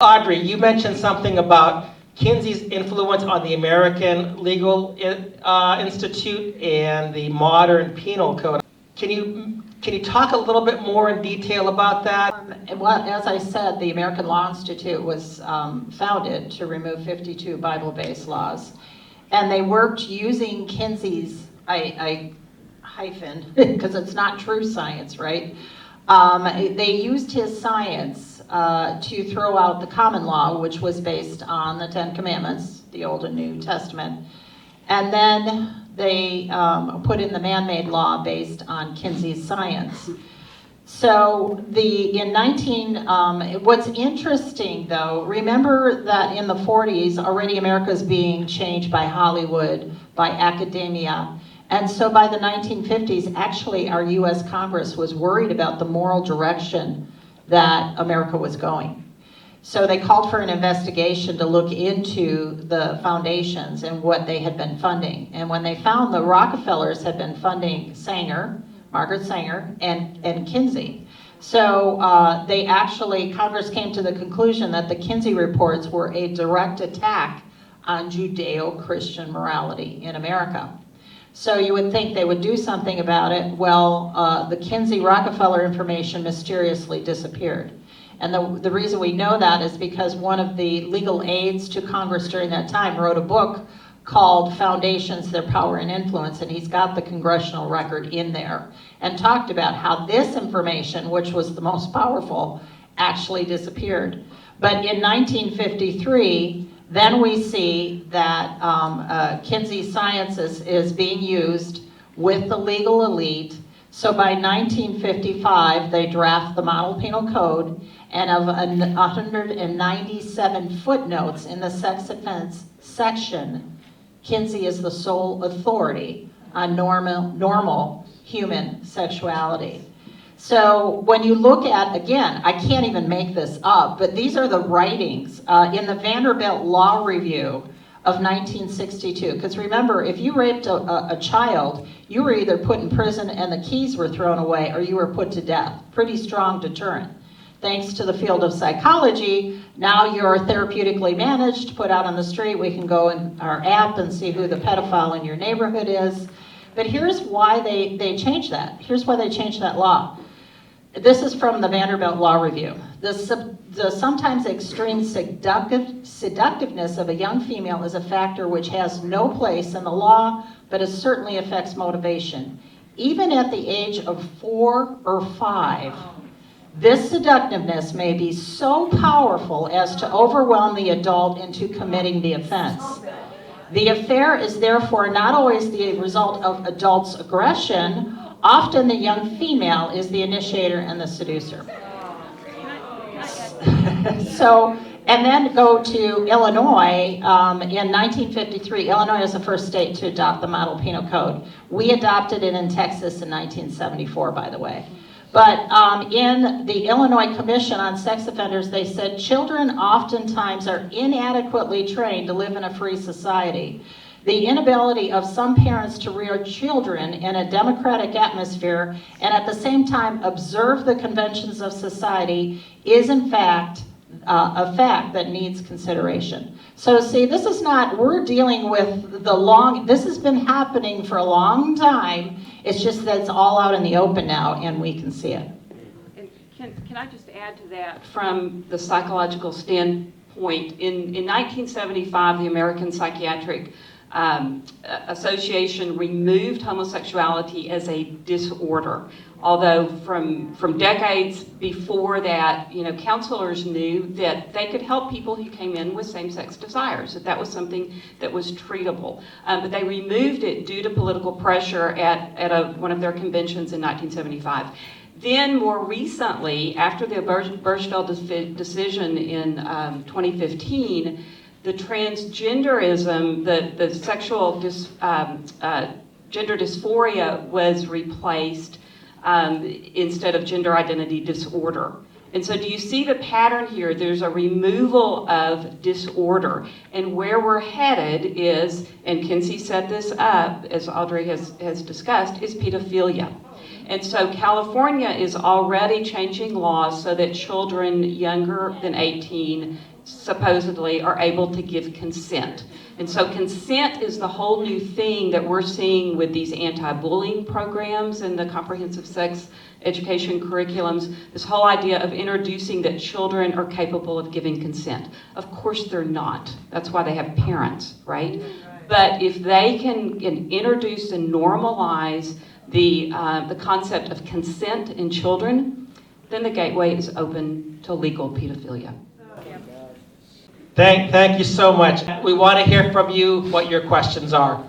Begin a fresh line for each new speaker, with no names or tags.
Audrey, you mentioned something about Kinsey's influence on the American Legal Institute and the Modern Penal Code. Can you talk a little bit more in detail about that?
Well, as I said, the American Law Institute was founded to remove 52 Bible-based laws, and they worked using Kinsey's, I hyphen, because it's not true science, right? They used his science to throw out the common law, which was based on the Ten Commandments, the Old and New Testament, and then they put in the man-made law based on Kinsey's science. So what's interesting though, remember that in the 40s already America's being changed by Hollywood, by academia. And so by the 1950s, actually our US Congress was worried about the moral direction that America was going. So they called for an investigation to look into the foundations and what they had been funding. And when they found the Rockefellers had been funding Sanger, Margaret Sanger, and Kinsey. So Congress came to the conclusion that the Kinsey reports were a direct attack on Judeo-Christian morality in America. So you would think they would do something about it. Well, the Kinsey Rockefeller information mysteriously disappeared. And the reason we know that is because one of the legal aides to Congress during that time wrote a book called Foundations, Their Power and Influence, and he's got the congressional record in there, and talked about how this information, which was the most powerful, actually disappeared. But in 1953, then we see that Kinsey science is being used with the legal elite. So by 1955, they draft the Model Penal Code, and of 197 footnotes in the sex offense section, Kinsey is the sole authority on normal human sexuality. So when you look at, again, I can't even make this up, but these are the writings in the Vanderbilt Law Review of 1962. Because remember, if you raped a child, you were either put in prison and the keys were thrown away, or you were put to death. Pretty strong deterrent. Thanks to the field of psychology, now you're therapeutically managed, put out on the street. We can go in our app and see who the pedophile in your neighborhood is. But here's why they changed that. Here's why they changed that law. This is from the Vanderbilt Law Review. The sometimes extreme seductiveness of a young female is a factor which has no place in the law, but it certainly affects motivation. Even at the age of 4 or 5, this seductiveness may be so powerful as to overwhelm the adult into committing the offense. The affair is therefore not always the result of adults' aggression. Often the young female is the initiator and the seducer. So, and then go to Illinois. In 1953, Illinois is the first state to adopt the Model Penal Code. We adopted it in Texas in 1974, by the way. But in the Illinois Commission on Sex Offenders, they said children oftentimes are inadequately trained to live in a free society. The inability of some parents to rear children in a democratic atmosphere and at the same time observe the conventions of society is in fact a fact that needs consideration. So see, this is not, we're dealing with this has been happening for a long time. It's just that it's all out in the open now and we can see it.
And can I just add to that from the psychological standpoint? In 1975, the American Psychiatric Association removed homosexuality as a disorder. Although from decades before that, counselors knew that they could help people who came in with same-sex desires, that was something that was treatable. But they removed it due to political pressure at one of their conventions in 1975. Then more recently, after the Birchfeld decision in 2015, the transgenderism, the sexual gender dysphoria was replaced instead of gender identity disorder. And so do you see the pattern here? There's a removal of disorder. And where we're headed is, and Kinsey set this up, as Audrey has discussed, is pedophilia. And so California is already changing laws so that children younger than 18 supposedly are able to give consent. And so consent is the whole new thing that we're seeing with these anti-bullying programs and the comprehensive sex education curriculums, this whole idea of introducing that children are capable of giving consent. Of course they're not. That's why they have parents, right? But if they can introduce and normalize the concept of consent in children, then the gateway is open to legal pedophilia.
Thank you so much. We want to hear from you what your questions are.